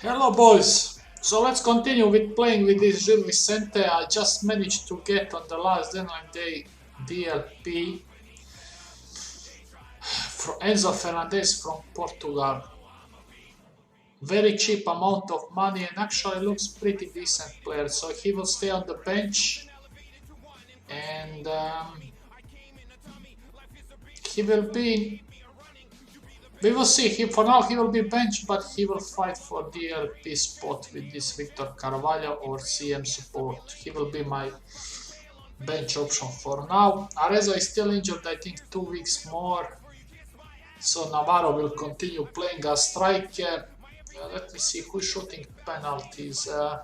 Hello boys! So let's continue with playing with this Gil Vicente. I just managed to get on the last deadline day DLP for Enzo Fernandez from Portugal. Very cheap amount of money and actually looks pretty decent player. So he will stay on the bench and he will be. We will see. For now he will be benched, but he will fight for DLP spot with this Victor Carvalho or CM support. He will be my bench option for now. Areza is still injured, I think 2 weeks more. So Navarro will continue playing as striker. Let me see who's shooting penalties. No,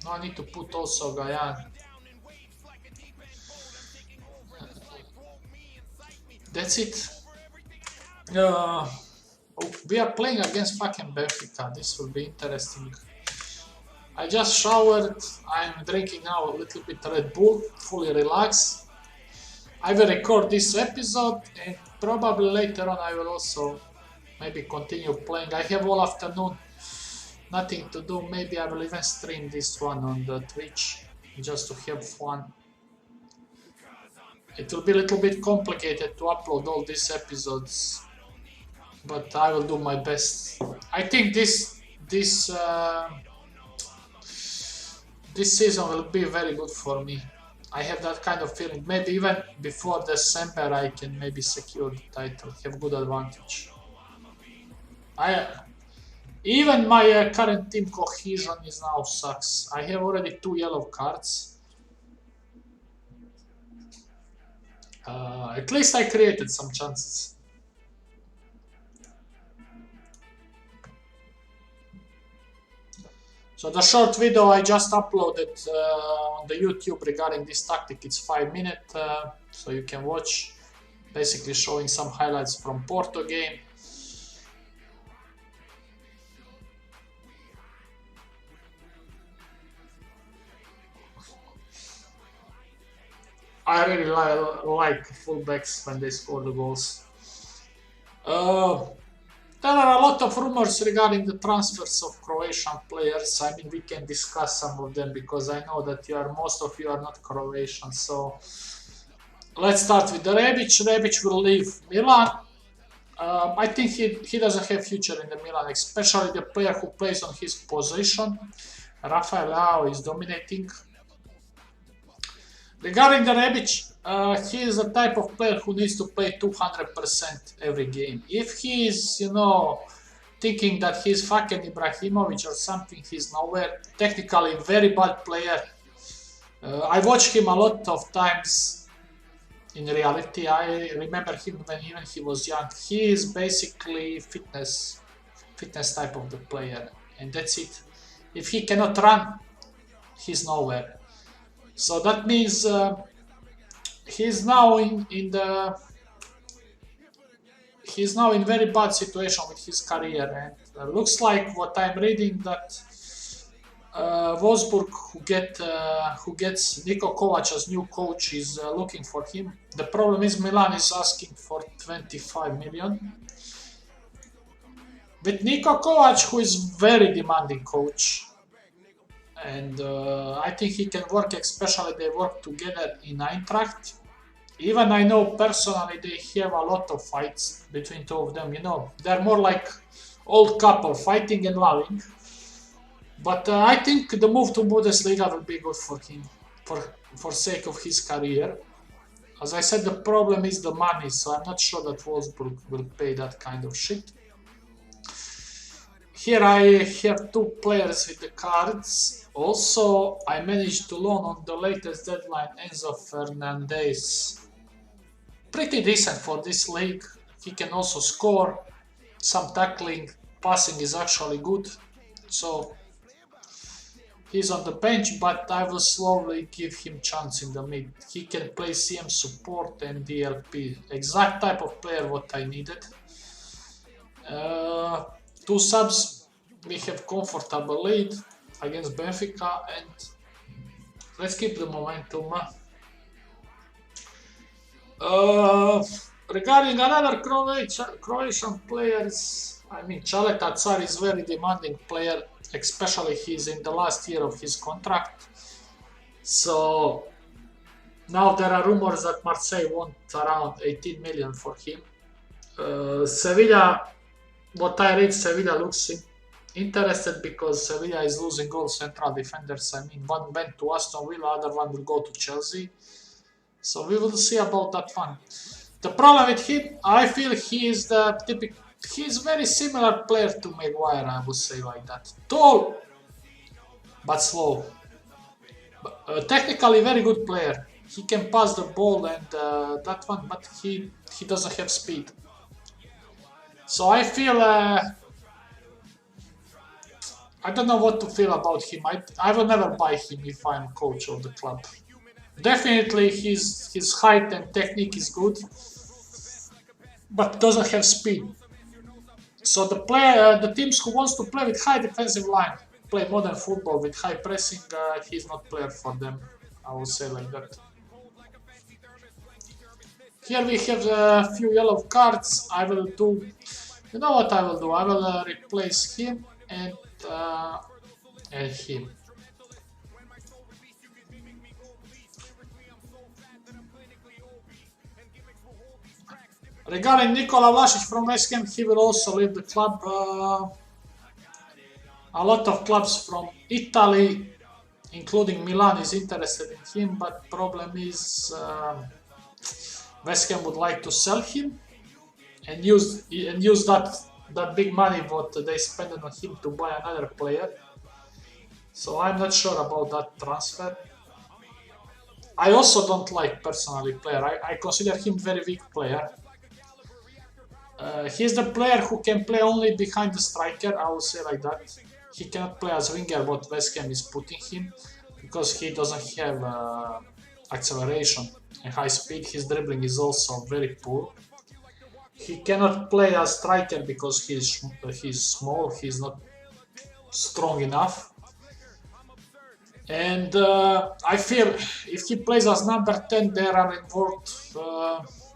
I need to put also Gayan. That's it. We are playing against fucking Benfica. This will be interesting. I just showered. I'm drinking now a little bit Red Bull, fully relaxed. I will record this episode and probably later on I will also maybe continue playing. I have all afternoon, nothing to do. Maybe I will even stream this one on the Twitch just to have fun. It will be a little bit complicated to upload all these episodes, but I will do my best. I think this season will be very good for me. I have that kind of feeling. Maybe even before December I can maybe secure the title, have good advantage. Even my current team cohesion is now sucks. I have already 2 yellow cards. At least I created some chances. So the short video I just uploaded on the YouTube regarding this tactic, it's 5 minutes, so you can watch, basically showing some highlights from Porto game. I really like fullbacks when they score the goals. There are a lot of rumors regarding the transfers of Croatian players. I mean, we can discuss some of them because I know that most of you are not Croatian. So let's start with the Rebic. Rebic will leave Milan. I think he doesn't have future in the Milan, especially the player who plays on his position. Rafael Leao is dominating. Regarding the Rebic, he is the type of player who needs to play 200% every game. If he is, thinking that he's fucking Ibrahimovic or something, he's nowhere. Technically, very bad player. I watched him a lot of times in reality. I remember him when even he was young. He is basically fitness type of the player, and that's it. If he cannot run, he's nowhere. So that means he's now he's now in very bad situation with his career, and looks like what I'm reading that Wolfsburg, who gets Niko Kovac as new coach, is looking for him. The problem is Milan is asking for 25 million. With Niko Kovac, who is very demanding coach, and I think he can work, especially they work together in Eintracht. Even I know personally they have a lot of fights between two of them, They're more like old couple, fighting and loving. But I think the move to Bundesliga will be good for him, for sake of his career. As I said, the problem is the money, so I'm not sure that Wolfsburg will pay that kind of shit. Here I have 2 players with the cards. Also, I managed to loan on the latest deadline Enzo Fernandez. Pretty decent for this league. He can also score, some tackling, passing is actually good. So he's on the bench, but I will slowly give him chance in the mid. He can play CM support and DLP. Exact type of player what I needed. 2 subs, we have comfortable lead against Benfica, and let's keep the momentum. Regarding another Croatian players, I mean, Chaleta Tsar is very demanding player, especially he's in the last year of his contract. So now there are rumors that Marseille want around 18 million for him. Sevilla, what I read, Sevilla looks interested because Sevilla is losing all central defenders. I mean, one went to Aston Villa, other one will go to Chelsea. So we will see about that one. The problem with him, I feel he is the typical. He's very similar player to Maguire, I would say like that. Tall, but slow. Technically very good player. He can pass the ball and that one, but he doesn't have speed. So I feel I don't know what to feel about him. I will never buy him if I'm coach of the club. Definitely his height and technique is good, but doesn't have speed. So the teams who wants to play with high defensive line, play modern football with high pressing, he's not player for them. I would say like that. Here we have a few yellow cards. I will do. You know what I will do? I will replace him and him. Regarding Nikola Vlasic from West Ham, he will also leave the club. A lot of clubs from Italy, including Milan, is interested in him, but problem is West Ham would like to sell him and use that big money what they spent on him to buy another player. So I'm not sure about that transfer. I also don't like personally player. I consider him very weak player. He's the player who can play only behind the striker, I would say like that. He cannot play as winger what West Ham is putting him because he doesn't have acceleration and high speed. His dribbling is also very poor. He cannot play as striker because he's small, he's not strong enough. And I feel if he plays as number 10 there are involved,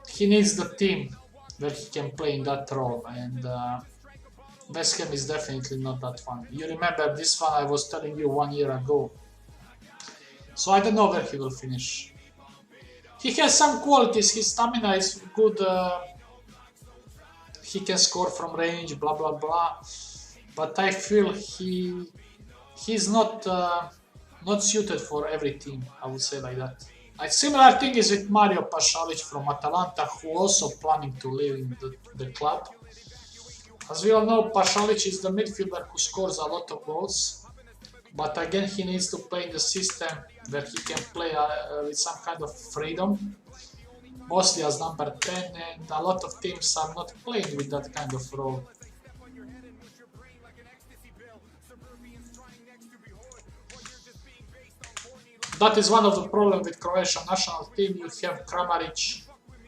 he needs the team where he can play in that role, and West Ham is definitely not that one. You remember this one I was telling you 1 year ago. So I don't know where he will finish. He has some qualities, his stamina is good, he can score from range, blah blah blah. But I feel he's not suited for every team, I would say like that. A similar thing is with Mario Pasalic from Atalanta, who also planning to leave the club. As we all know, Pasalic is the midfielder who scores a lot of goals, but again he needs to play in the system where he can play with some kind of freedom, mostly as number 10, and a lot of teams are not playing with that kind of role. That is one of the problems with Croatian national team. You have Kramaric,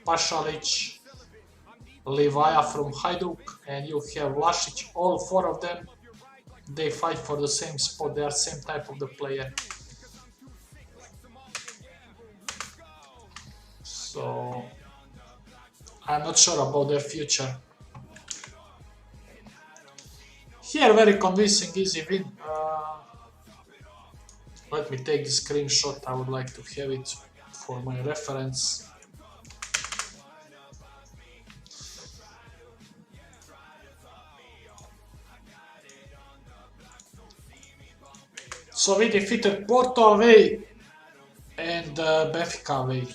Pasalic, Livaja from Hajduk, and you have Vlasic. All four of them, they fight for the same spot. They are same type of the player. So I'm not sure about their future. Here, very convincing, easy win. Let me take the screenshot. I would like to have it for my reference. So we defeated Porto away and Benfica away.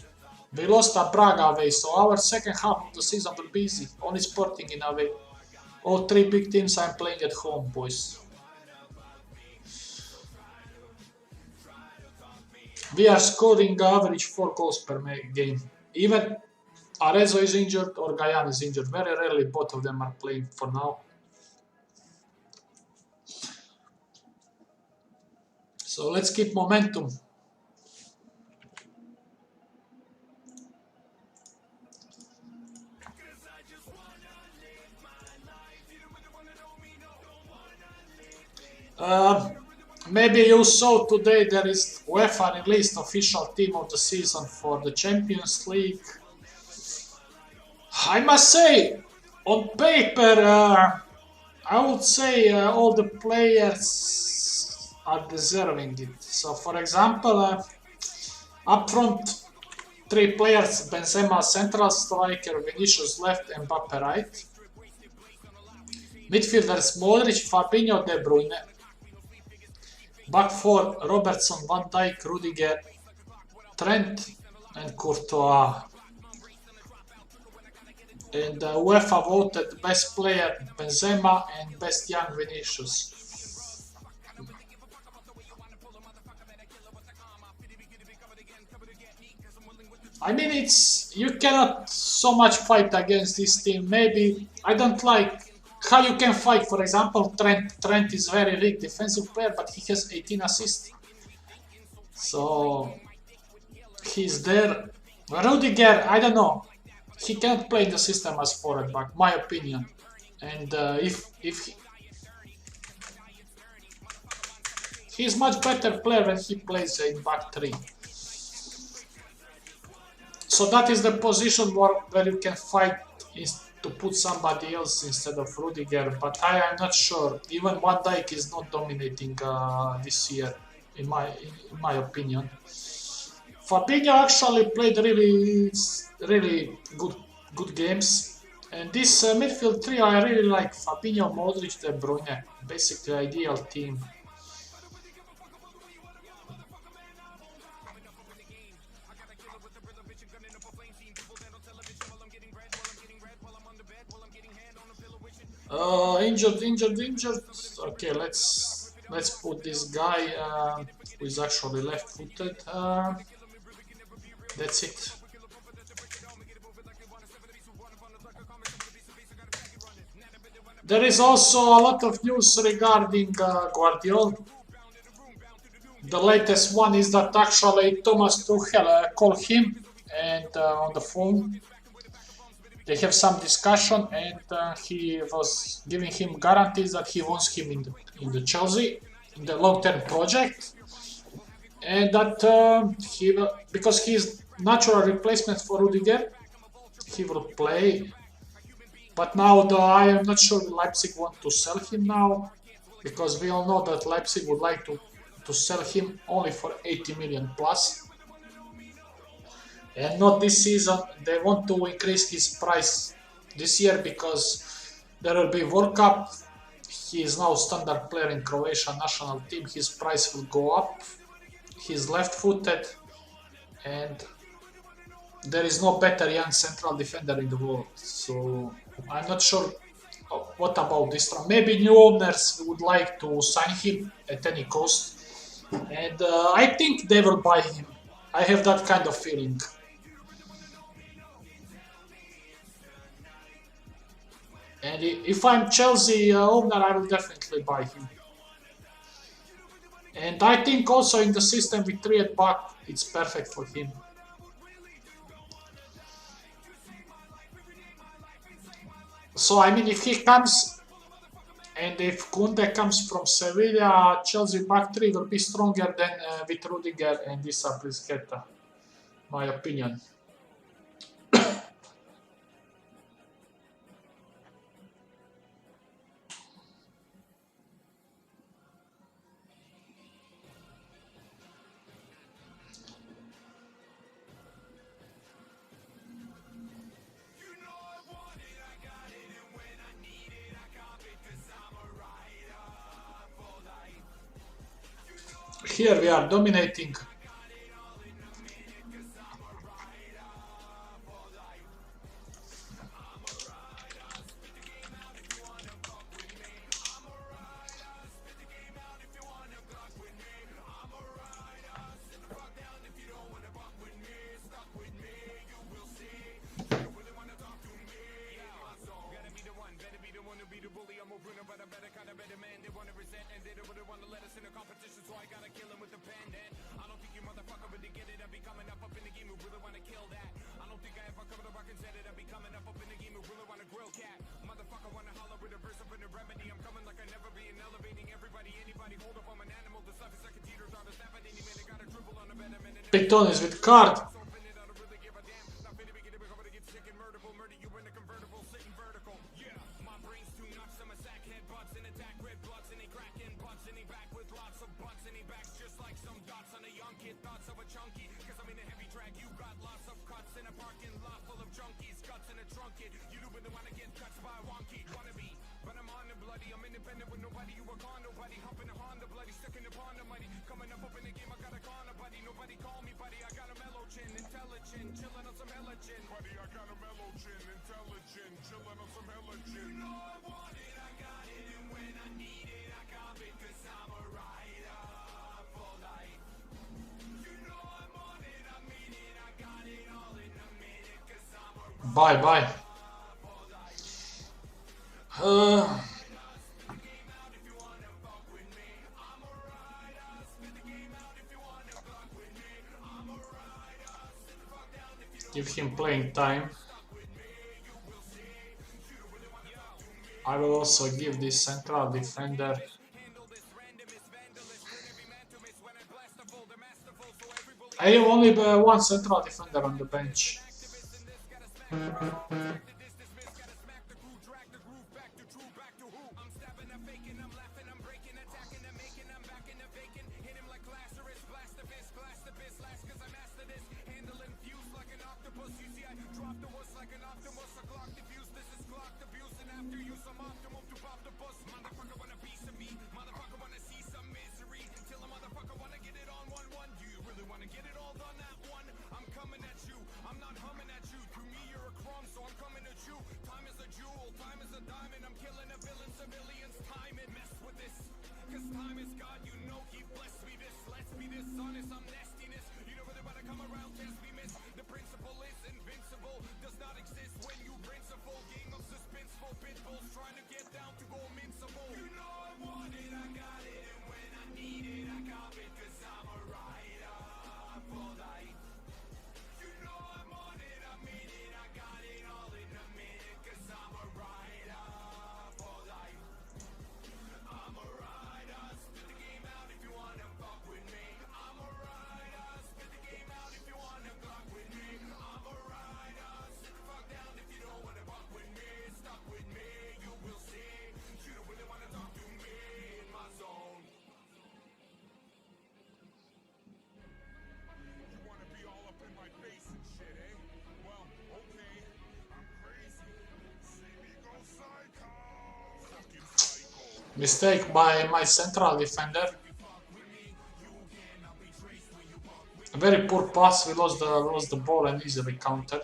We lost at Braga away, so our second half of the season will be easy. Only Sporting in away. All three big teams I'm playing at home, boys. We are scoring average 4 goals per game. Even Arezzo is injured or Gayan is injured. Very rarely both of them are playing for now. So let's keep momentum. Maybe you saw today there is UEFA released official team of the season for the Champions League. I must say, on paper, I would say all the players are deserving it. So, for example, up front, three players: Benzema central striker, Vinicius left, Mbappe right. Midfielders: Modric, Fabinho, De Bruyne. Back four: Robertson, Van Dijk, Rudiger, Trent, and Courtois. And UEFA voted best player Benzema and best young Vinicius. I mean, you cannot so much fight against this team. Maybe I don't like how you can fight. For example, Trent. Trent is very weak defensive player, but he has 18 assists. So he's there. Rudiger, I don't know. He can't play in the system as forward back, my opinion. And he's much better player when he plays in back three. So that is the position where you can fight is to put somebody else instead of Rudiger. But I am not sure. Even Van Dijk is not dominating this year, in my opinion. Fabinho actually played really good games. And this midfield trio, I really like Fabinho, Modric, De Bruyne. Basically, ideal team. Injured. Okay, let's put this guy who is actually left-footed. That's it. There is also a lot of news regarding Guardiola. The latest one is that actually Thomas Tuchel called him and on the phone. They have some discussion, and he was giving him guarantees that he wants him in the Chelsea, in the long-term project, and that he will, because he is natural replacement for Rudiger, he will play. But now I am not sure Leipzig want to sell him now, because we all know that Leipzig would like to sell him only for 80 million plus. And not this season. They want to increase his price this year because there will be World Cup. He is now standard player in Croatia national team. His price will go up. He's left-footed, and there is no better young central defender in the world. So I'm not sure what about this one. Maybe new owners would like to sign him at any cost, and I think they will buy him. I have that kind of feeling. And if I'm Chelsea owner, I will definitely buy him. And I think also in the system with 3 at back, it's perfect for him. So I mean, if he comes, and if Kunde comes from Sevilla, Chelsea back 3 will be stronger than with Rudiger and this Brisqueta, my opinion. Here we are dominating. Pitonis with card. Bye bye. Give him playing time. I will also give this central defender. I have only one central defender on the bench. Mistake by my central defender. A very poor pass. We lost the ball and easily countered.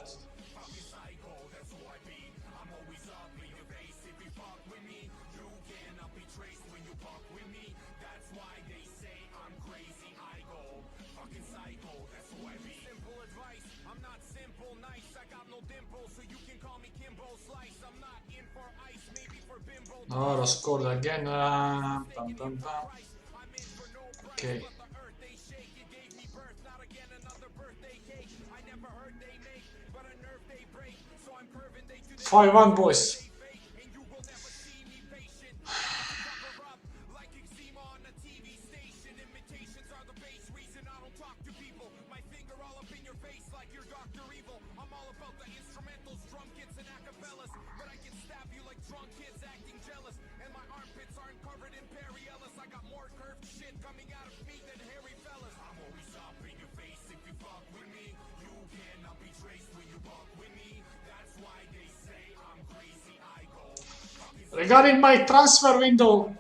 Oh, scored again. Bam, bam, bam. Okay. 5-1, boys. Regarding my transfer window,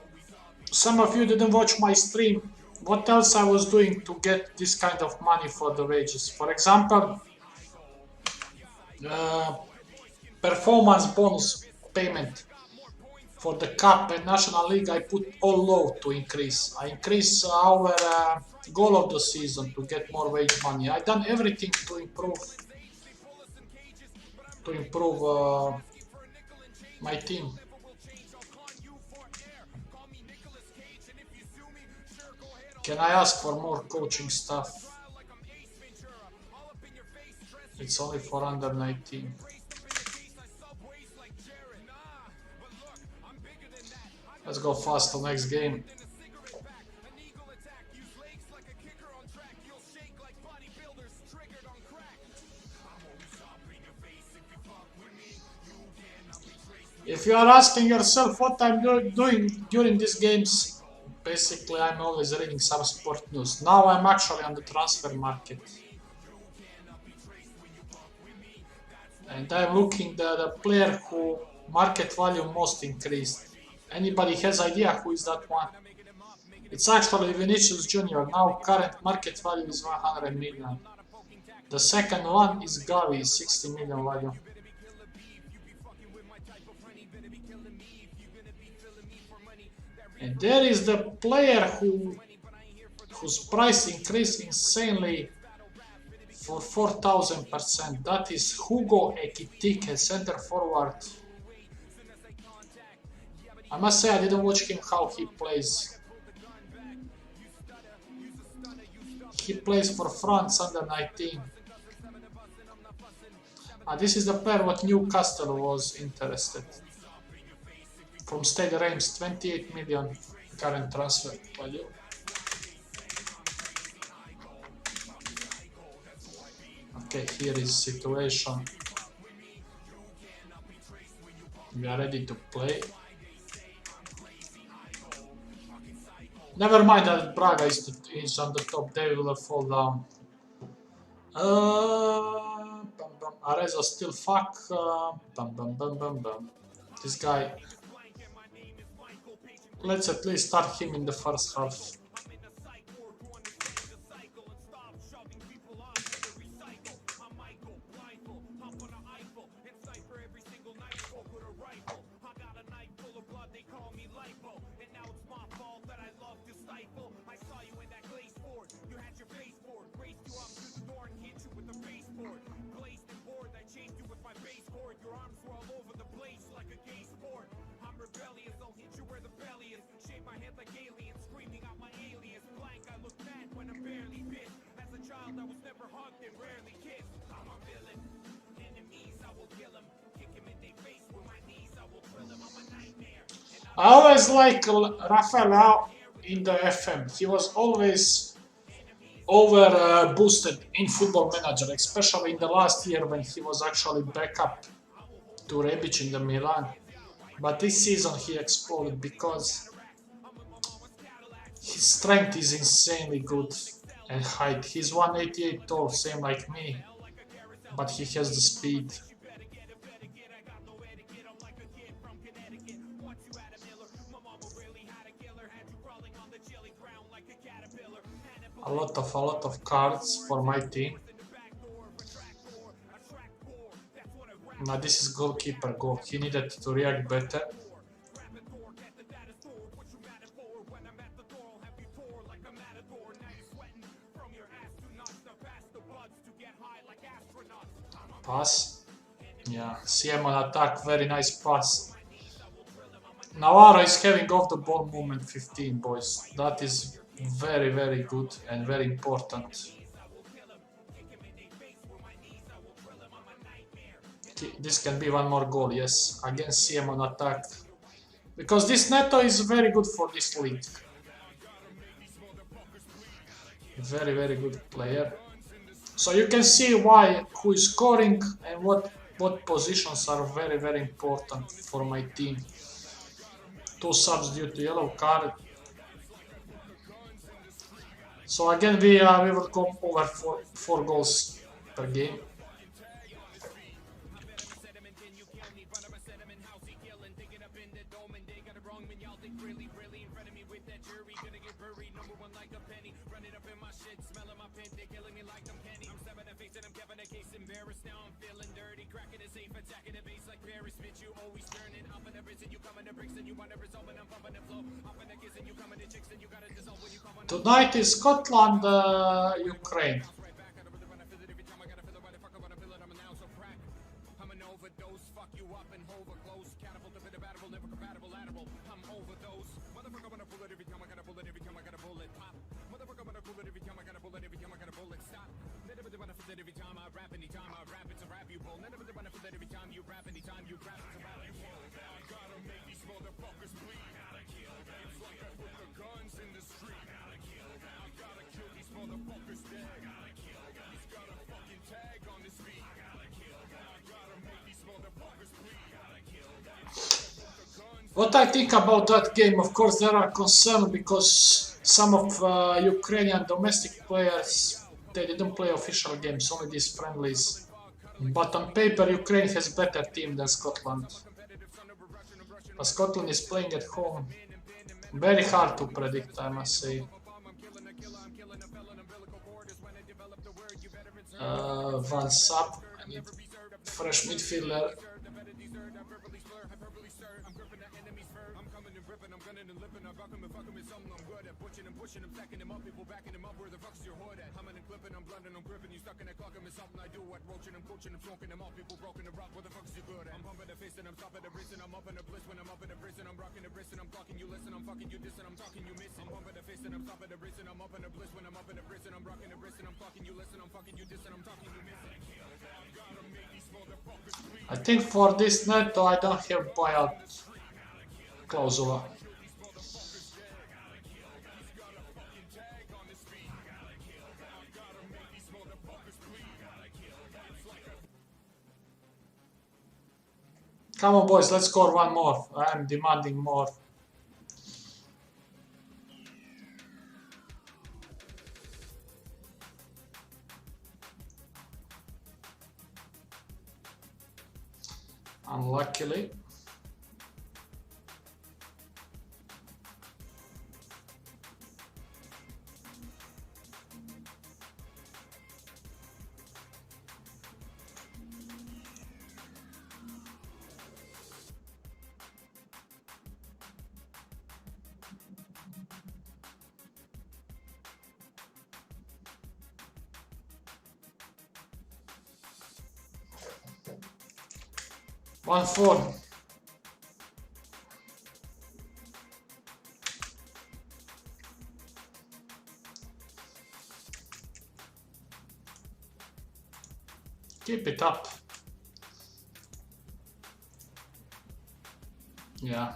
some of you didn't watch my stream. What else I was doing to get this kind of money for the wages? For example, performance bonus payment for the cup and national league. I put all low to increase. I increase our goal of the season to get more wage money. I done everything to improve my team. Can I ask for more coaching stuff? It's only for under 19. Let's go fast to next game. If you are asking yourself what I'm doing during these games, Basically, I'm always reading some sport news. Now I'm actually on the transfer market. And I'm looking the player who market value most increased. Anybody has idea who is that one? It's actually Vinicius Jr. Now current market value is 100 million. The second one is Gavi, 60 million value. And there is the player whose price increased insanely for 4,000%. That is Hugo Ekitike, center forward. I must say I didn't watch him how he plays. He plays for France under 19. This is the player what Newcastle was interested. From Stade Reims, 28 million current transfer value. Okay, here is situation. We are ready to play. Never mind that Braga is on the top, they will fall down. Arezzo still fuck. This guy. Let's at least start him in the first half. I always like Rafael in the FM. He was always over boosted in Football Manager, especially in the last year when he was actually backup to Rebic in the Milan. But this season he exploded because his strength is insanely good and height. He's 188 tall, same like me, but he has the speed. A lot of cards for my team. Now this is goalkeeper goal. He needed to react better. Pass. Yeah, CM on attack, very nice pass. Navarro is having off the ball movement 15, boys. That is very, very good and very important. This can be one more goal, yes, against CM on attack. Because this Neto is very good for this league. Very, very good player. So you can see who is scoring and what positions are very, very important for my team. 2 subs due to yellow card. So again we will go over 4 goals per game. Tonight is Scotland, Ukraine. What I think about that game, of course, there are concerns because some of Ukrainian domestic players, they didn't play official games, only these friendlies. But on paper, Ukraine has better team than Scotland. But Scotland is playing at home. Very hard to predict, I must say. Van Sap, I need fresh midfielder. I think for this netto I don't have buyout clausula. Come on, boys, let's score one more. I'm demanding more. Unluckily. One four. Keep it up. Yeah.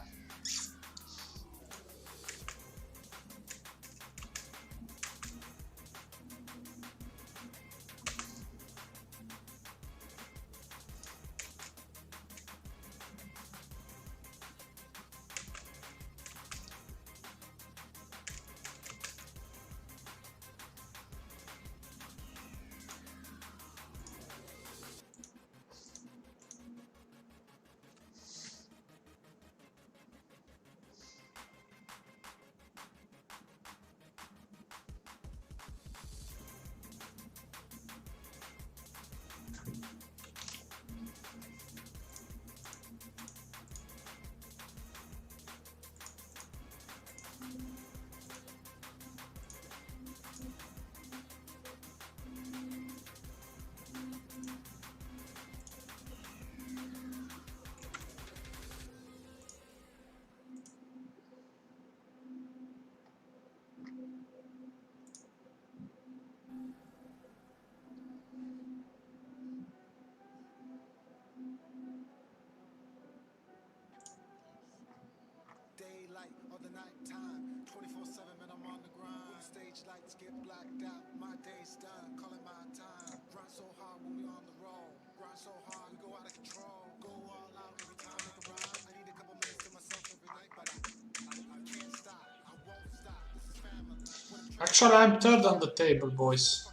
Daylight or the night time, 24/7, man, I'm on the grind. When the stage lights get blacked out, my day's done, calling my time. Grind so hard when we on the road, grind so hard we go out of control. Go all out every time, make a rhyme. I need a couple minutes to myself every night, but I can't stop, I won't stop. This is family. Actually, I'm third on the table, boys.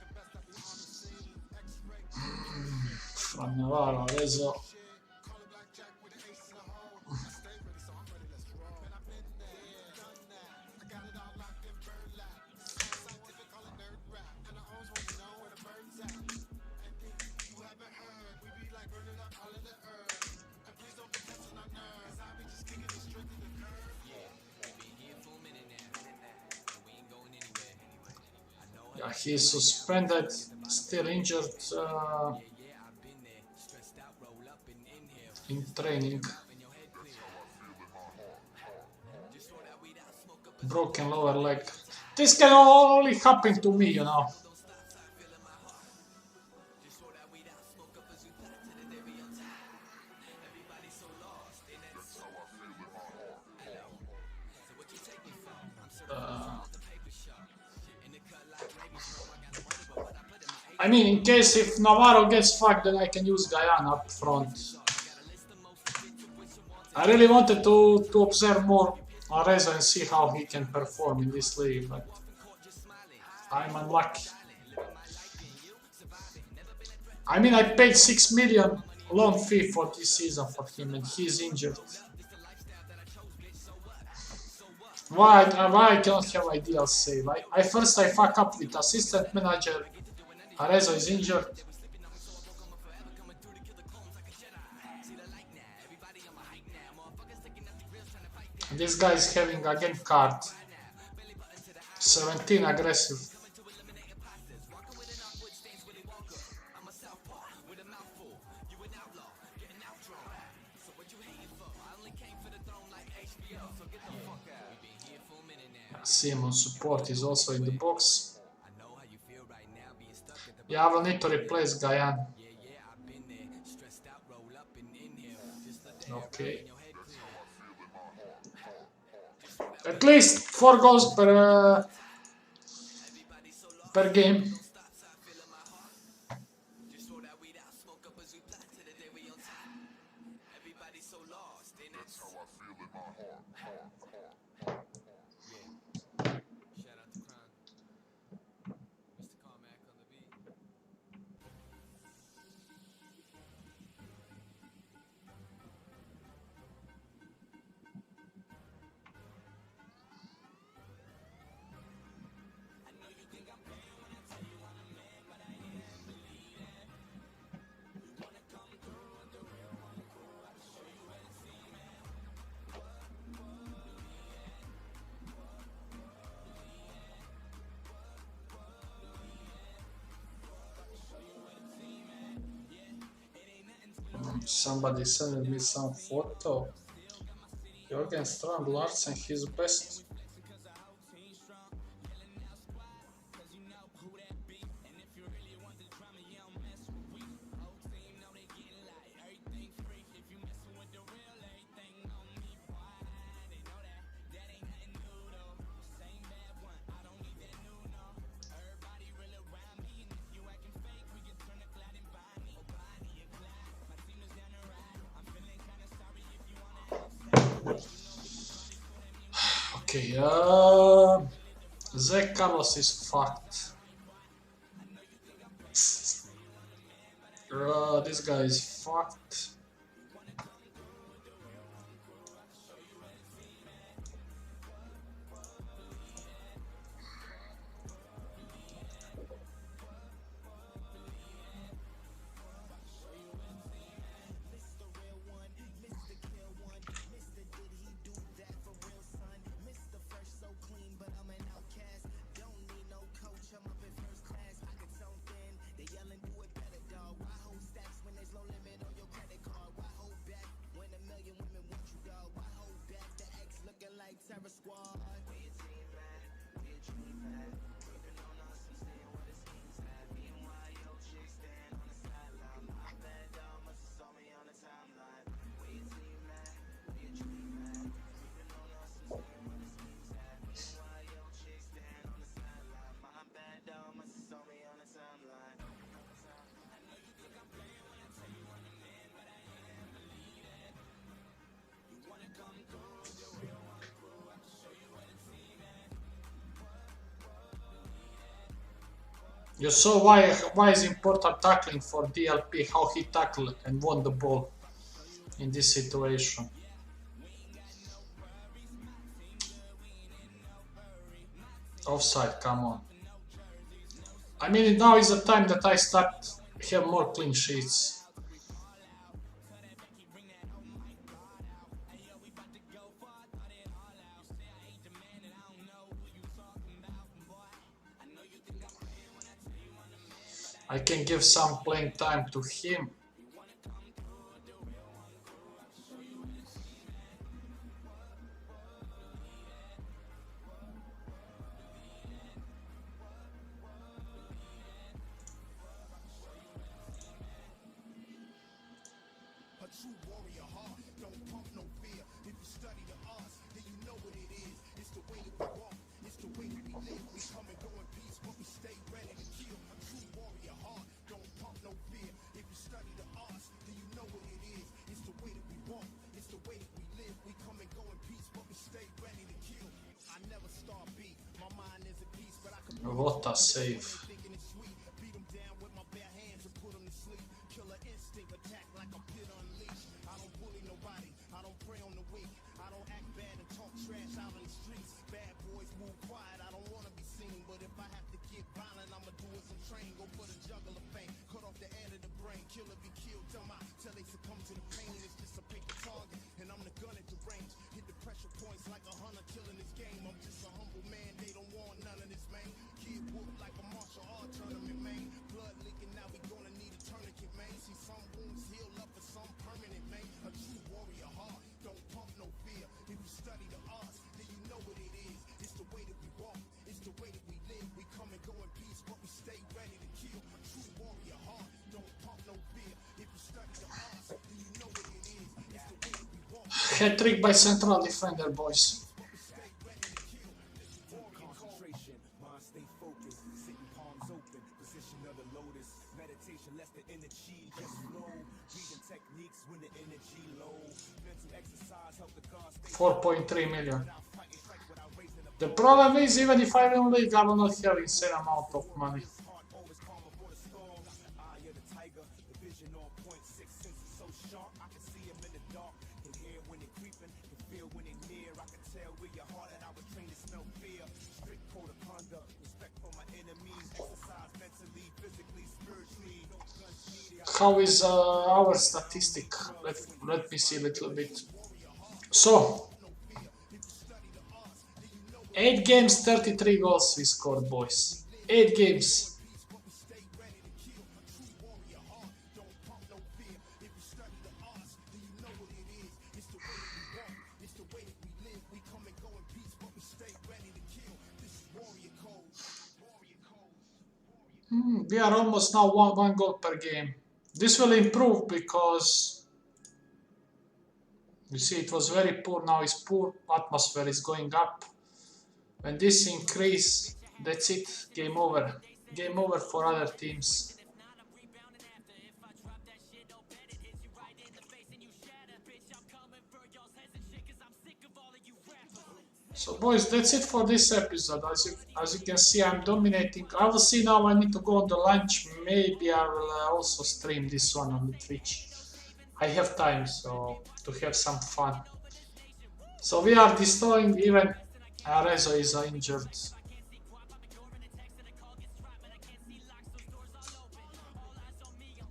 From Navarro, Rezo. Yeah, he's suspended, still injured in training. Broken lower leg. This can only happen to me, you know. I mean, in case if Navarro gets fucked, then I can use Guyana up front. I really wanted to observe more Arezzo and see how he can perform in this league, but I'm unlucky. I mean, I paid 6 million loan fee for this season for him, and he's injured. Why I cannot have ideal save? I first I fuck up with assistant manager. Arezzo is injured. This guy is having again card. 17 aggressive. Simon support is also in the box. Yeah, I will need to replace Gayan. Okay. At least 4 goals per game. Somebody sent me some photo. Jürgen Strand Larsen, his best. Okay, Zach Carlos is fucked. This guy is fucked. You saw why is important tackling for DLP, how he tackled and won the ball in this situation. Offside, come on. I mean, now is the time that I start have more clean sheets. I can give some playing time to him. What a save. Hat-trick by central defender, boys. $4.3 million. The problem is, even if I win league, I will not have insane amount of money. How is our statistic? Let me see a little bit. So, 8 games, 33 goals we scored, boys. 8 games. We are almost now one goal per game. This will improve because you see it was very poor, now it's poor, atmosphere is going up. When this increase, that's it, game over. Game over for other teams. So boys, that's it for this episode. As you can see, I'm dominating. I will see now, I need to go on the lunch. Maybe I will also stream this one on the Twitch. I have time, so to have some fun. So we are destroying, even Rezo is injured.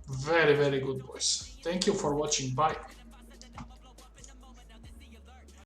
Very, very good, boys. Thank you for watching. Bye.